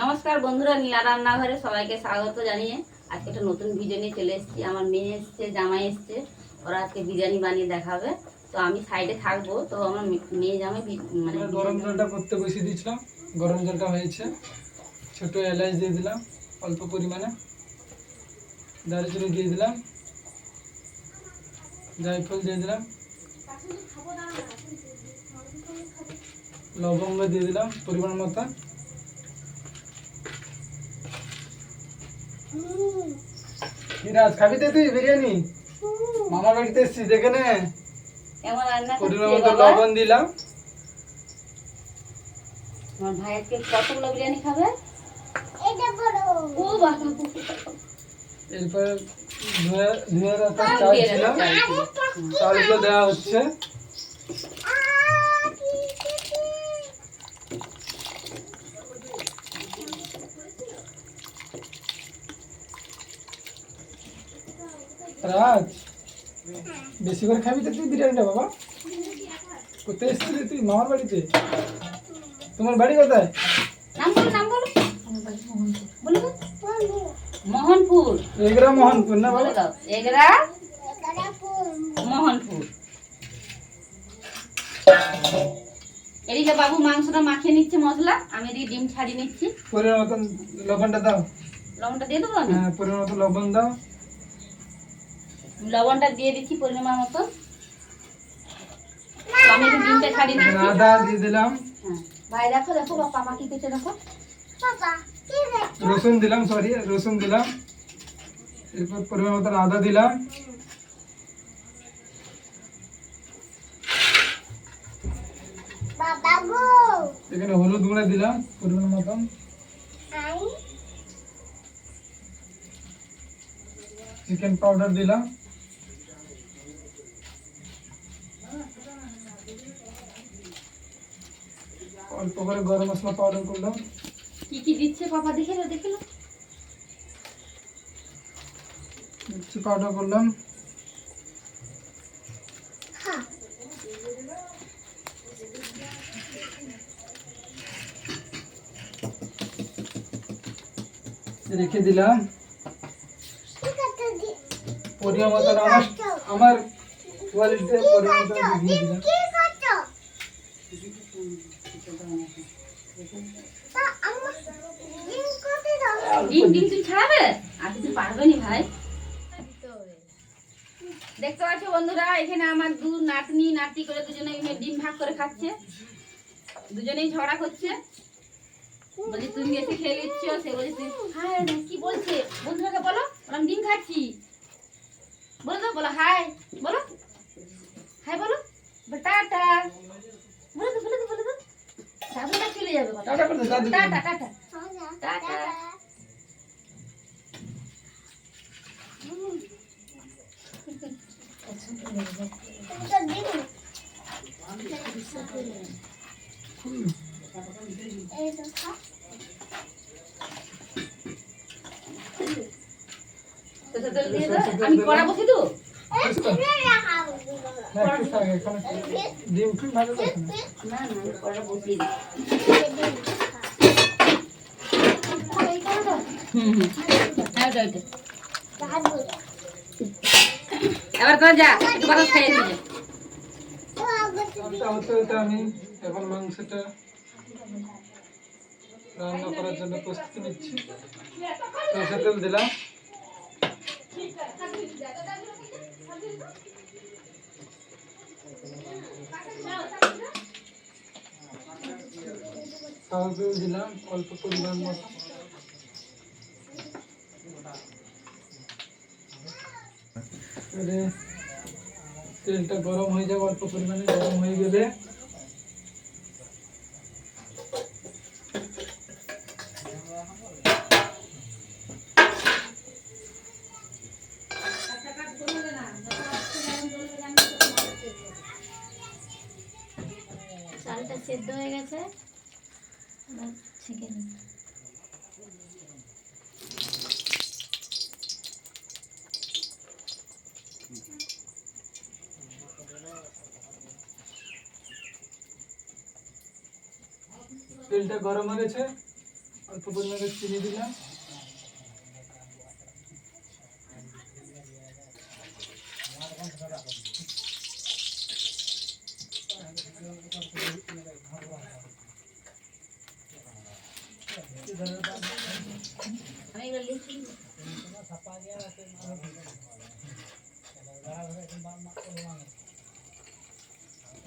নমস্কার বন্ধুরা, নীলা রান্নাঘরে সবাইকে স্বাগত জানিয়ে আজকে একটা নতুন ভিডিও নিয়ে চলে এসেছি। আমার মেয়ে এসছে, জামাই এসছে, ওরা আজকে বিরিয়ানি বানিয়ে দেখাবে। তো আমি সাইডে থাকবো। তো আমার মেয়ে জামাই মানে গরম জলটা করতে বসিয়ে দিয়েছিলাম। গরম জলটা হয়েছে, ছোট এলাচ দিয়ে দিলাম অল্প পরিমাণে, দারচিনি দিয়ে দিলাম, জায়ফল দিয়ে দিলাম, লবঙ্গ দিয়ে দিলাম পরিমাণ মতো। রাজ খাবি তো তুই বিরিয়ানি? মামা বাড়িতে এসছি, দেখে নে। কেমন রান্না পরিমাণ করছে মতো বাবা? লবণ দিলাম। আমার ভাই আজকে কতগুলো বিরিয়ানি খাবে? ও বাবা, এরপর ধুয়ে রাখা চাল ছিল, চালগুলো দেওয়া হচ্ছে। রাজ, বেশি করে খাবি তো তুই বিরিয়ানিটা? বাবা, কোথায় এসেছিলি তুই? মামার বাড়িতে? তোমার বাড়ি কোথায়? নাম বলো, নাম বলো। বলে দাও। মোহনপুর। এগরা মোহনপুর না বলে বাবা? দাও, এগরা মোহনপুর। এদিকে বাবু মাংসটা মাখিয়ে নিচ্ছে মশলা, আমি এদিকে ডিম ছাড়িয়ে নিচ্ছি। পরিমাণ মতন লবণটা দাও। লবণটা দিয়ে দেবো আমি? হ্যাঁ, পরিমাণ মতো লবণ দাও। লবণটা দিয়ে দিচ্ছি পরিমাণ মতো। আমি একটু ডিমটা ছাড়িয়ে নিচ্ছি। আদা দিয়ে দিলাম। হ্যাঁ ভাই, দেখো দেখো বাবা মা কি করছে দেখো। রসুন দিলাম, সরি রসুন দিলাম। এরপর পরিমাণ মতো আদা দিলাম। এখানে হলুদ গুঁড়া দিলাম পরিমাণ মতন। চিকেন পাউডার দিলাম। অল্প করে গরম মশলা পাউডার করলাম। কি কি দিচ্ছে পাপা দেখে লো, দেখে লো। মির্চি পাউডার করলাম। রেখে দিলাম পরিমাণ মতন। আমার কোয়ালিটিতে পরিমাণ মতন দিয়ে দিলাম। ডিম ডিম তুই ছাড়াবে? আর তুই পারবে নি ভাই। দেখতে পাচ্ছ বন্ধুরা, এখানে আমার দু নাতনি নাতি করে দুজনে ডিম ভাগ করে খাচ্ছে। দুজনেই ঝগড়া করছে। বলছি তুমি এসে খেয়ে নিচ্ছ, সে বলছে তুই। হ্যাঁ কি বলছে বন্ধুরাকে বলো, আমি ডিম খাচ্ছি। বলো তো, বলো হাই, বলো হাই, বলো টাটা, বলো তো, বলো তো, বলো তো। সাবুনটা চলে যাবে। টাটা করে দাও, দাদু। Tata tata tata. আমি কড়া বসে তো ডিম খুব ভালো লাগে। না না, আমি কড়া বসিয়ে দিই। এবার তো যা, একটু কথা খেয়ে নিয়ে আচ্ছা, হতে হতে আমি এখন মাংসটা রান্না করার জন্য প্রস্তুতি নিচ্ছি। সরষের তেল দিলাম। সাদা তেল দিলাম অল্প পরিমাণ মতো। তেলটা গরম হয়ে যাবে, অল্প পরিমাণে গরম হয়ে গেলে চালটা সেদ্ধ হয়ে গেছে। চিকেন তেলটা গরম হয়ে গেছে, অল্প পরিমাণে চিনি দিলাম,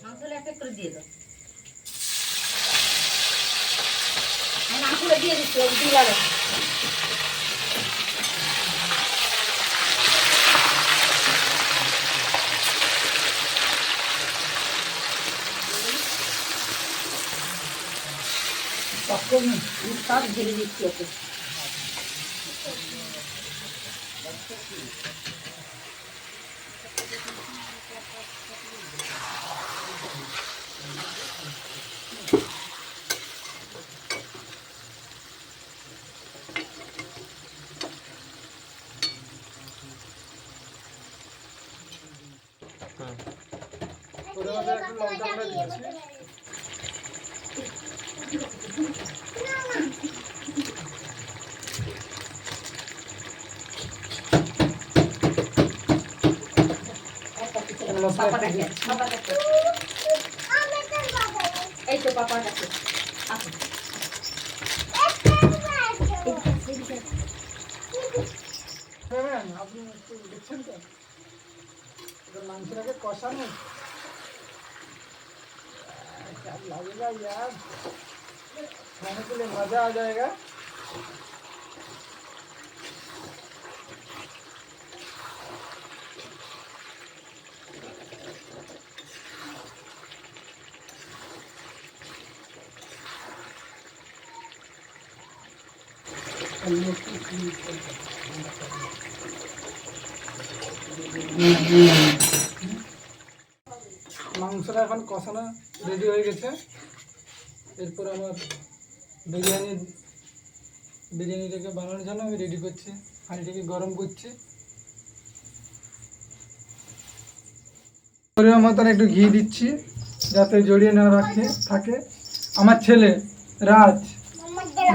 মাংসটা এক এক করে দিয়ে দাও। আমি মাংসটা দিয়ে দিচ্ছি, দিয়ে দাও। সব ঢেলে দিচ্ছি ওকে। ওর মধ্যে একটু লঙ্কা গুঁড়ো দিচ্ছি, পাপাটাকে পাপাটাকে এই তো পাপাটাকে আসো। আপনি একটু দেখছেন তো इधर मांसराके कषानो क्या लगेगा यार, खाने के लिए मजा आ जाएगा। মাংসটা এখন কষানো রেডি হয়ে গেছে। এরপর আমার বিরিয়ানিটাকে বানানোর জন্য আমি রেডি করছি, হাঁড়িটাকে গরম করছি। পরিমাণ মতন একটু ঘি দিচ্ছি যাতে জড়িয়ে না রাখে থাকে। আমার ছেলে রাজ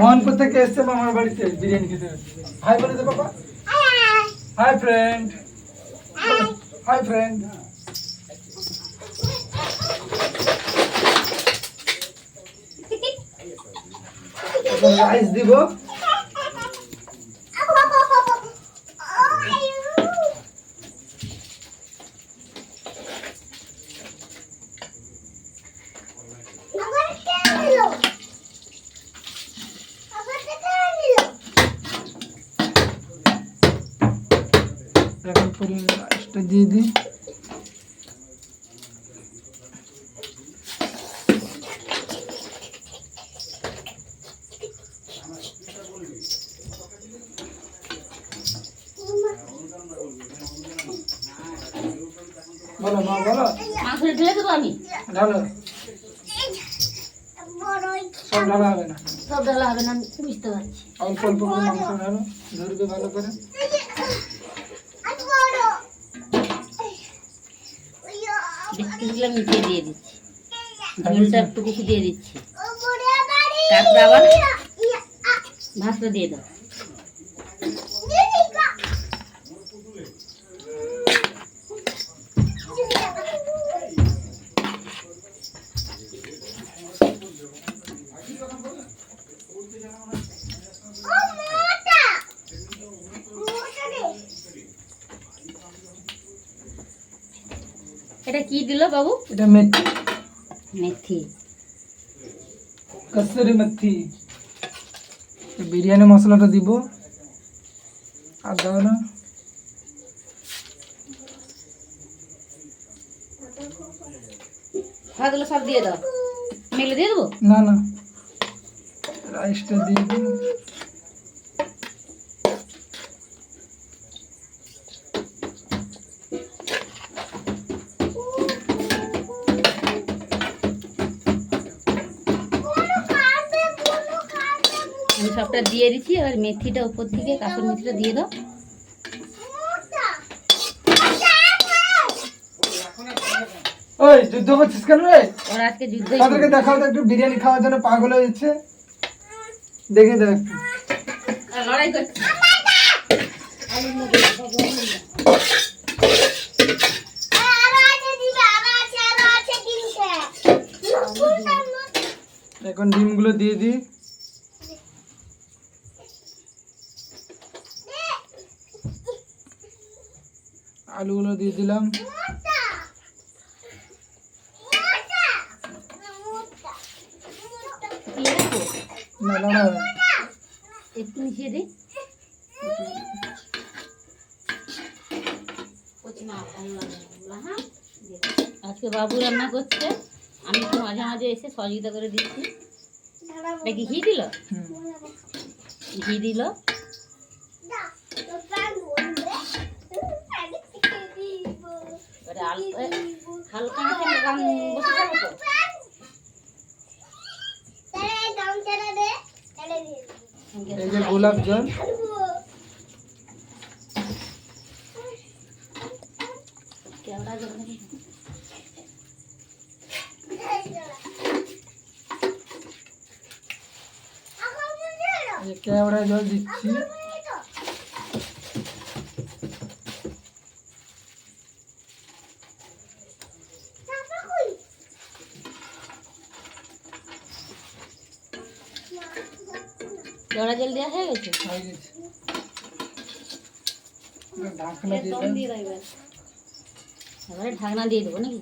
মোহনপুর থেকে এসছে আমার বাড়িতে বিরিয়ানি খেতে। হাই বলে দে বাবা। Hi friend, hi friend. এখন রাইস দিব, এখন পরিমাণ রাইসটা দিয়ে দিই। বলো মা বলো। মাংসটা ঢেলে দেবো আমি? ঢালো, সব ঢালা হবে না, সব ঢালা হবে না, আমি বুঝতে পারছি। অল্প অল্প করে মাংস ঢালো, ধরবে ভালো করে। বিস্কিটগুলো মিশিয়ে দিয়ে দিচ্ছি, ঝোলটা একটু বেশি দিয়ে দিচ্ছি। তারপর আবার ভাতটা দিয়ে দাও। এটা কি দিল বাবু? এটা মেথি, মেথি, কসুরি মেথি। বিরিয়ানি মশলাটা দিব, আর দাও না। ভাতগুলো সব দিয়ে দাও, মেলে দিয়ে দেবো। না না, রাইসটা দিয়ে দিন। আমি সবটা দিয়ে দিচ্ছি, এবার মেথিটা উপর থেকে কাসুরি মেথিটা দিয়ে দাও। ওই যুদ্ধ করছিস কেন রে? ওরা আজকে যুদ্ধ, তাদেরকে দেখাও তো একটু বিরিয়ানি খাওয়ার জন্য পাগল হয়ে যাচ্ছে। দেখে দেখ আর লড়াই করছে। এখন ডিমগুলো দিয়ে দিই। আলুগুলো দিয়ে দিলাম। না না একটু মিশিয়ে দিই। আজকে বাবু রান্না করছে, আমি একটু মাঝে মাঝে এসে সহযোগিতা করে দিচ্ছি। নাকি ঘি দিল, ঘি দিল। এবারে হালকা হাতে বসে যাবো তো। এই যে গোলাপ জল, কেওড়া জল কেওড়া জল দিচ্ছি। কেওড়া জল দেওয়া হয়ে গেছে। ঢাকনা দিয়ে এবারে ঢাকনা দিয়ে দেবো নাকি?